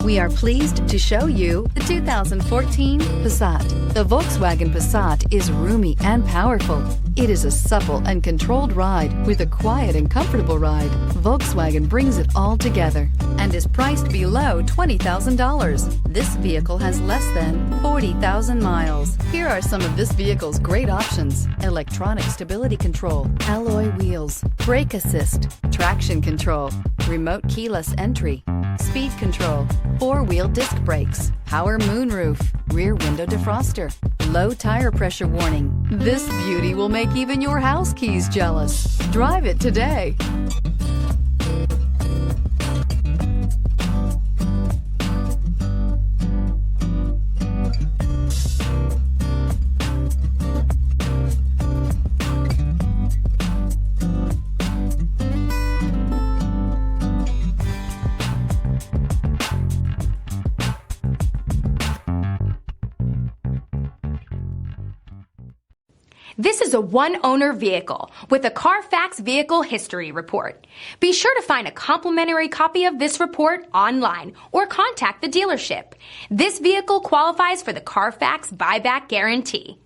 We are pleased to show you the 2014 Passat. The Volkswagen Passat is roomy and powerful. It is a supple and controlled ride with a quiet and comfortable ride. Volkswagen brings it all together and is priced below $20,000. This vehicle has less than 40,000 miles. Here are some of this vehicle's great options: electronic stability control, alloy wheels, brake assist, traction control, remote keyless entry, speed control, four-wheel disc brakes, power moonroof, rear window defroster, low tire pressure warning. This beauty will make even your house keys jealous. Drive it today. This is a one-owner vehicle with a Carfax Vehicle History Report. Be sure to find a complimentary copy of this report online or contact the dealership. This vehicle qualifies for the Carfax Buyback Guarantee.